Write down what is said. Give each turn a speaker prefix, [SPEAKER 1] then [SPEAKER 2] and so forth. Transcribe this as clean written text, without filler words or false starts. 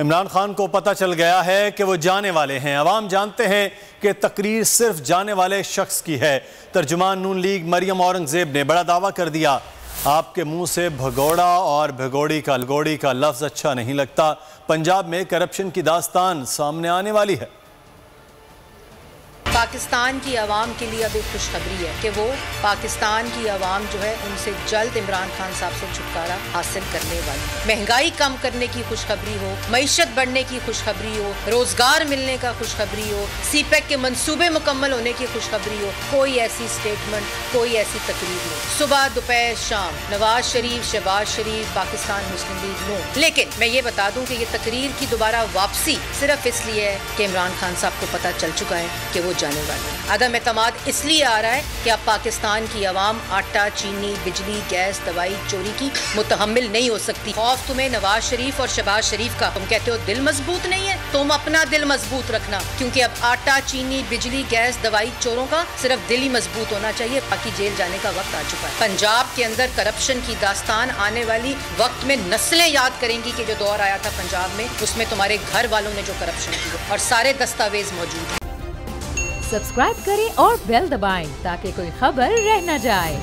[SPEAKER 1] عمران خان کو پتہ چل گیا ہے کہ وہ جانے والے ہیں۔ عوام جانتے ہیں کہ تقریر صرف جانے والے شخص کی ہے۔ ترجمان نون لیگ مریم اورنگزیب نے بڑا دعویٰ کر دیا، آپ کے منہ سے بھگوڑا اور بھگوڑی کا لفظ اچھا نہیں لگتا۔ پنجاب میں کرپشن کی داستان سامنے آنے والی ہے۔
[SPEAKER 2] پاکستان کی عوام کے لیے اب ایک خوشخبری ہے کہ وہ پاکستان کی عوام جو ہے ان سے جلد عمران خان صاحب سے چھٹکارا حاصل کرنے والی۔ مہنگائی کم کرنے کی خوشخبری ہو، معیشت بڑھنے کی خوشخبری ہو، روزگار ملنے کا خوشخبری ہو، سی پیک کے منصوبے مکمل ہونے کی خوشخبری ہو، کوئی ایسی سٹیٹمنٹ، کوئی ایسی تقریر نہیں۔ صبح دوپہر شام نواز شریف، شہباز شریف، پاکستان مسلم لیگ نو۔ لیکن میں یہ بتا دوں کہ یہ تقریر کی دوبارہ واپسی صرف اس لیے ہے کہ عمران خان صاحب کو پتہ چل چکا ہے کہ وہ جانے والے ہیں۔ عدم اعتماد اس لیے آ رہا ہے کہ اب پاکستان کی عوام آٹا، چینی، بجلی، گیس، دوائی چوری کی متحمل نہیں ہو سکتی۔ خوف تمہیں نواز شریف اور شہباز شریف کا، تم کہتے ہو دل مضبوط نہیں ہے، تم اپنا دل مضبوط رکھنا، کیونکہ اب آٹا، چینی، بجلی، گیس، دوائی چوروں کا صرف دل ہی مضبوط ہونا چاہیے، باقی جیل جانے کا وقت آ چکا ہے۔ پنجاب کے اندر کرپشن کی داستان آنے والی وقت میں نسلیں یاد کریں گی کہ جو دور آیا تھا پنجاب میں، اس میں تمہارے گھر والوں نے جو کرپشن کی اور سارے دستاویز موجود ہیں۔
[SPEAKER 3] سبسکرائب کریں اور بیل دبائیں تاکہ کوئی خبر رہ نہ جائے۔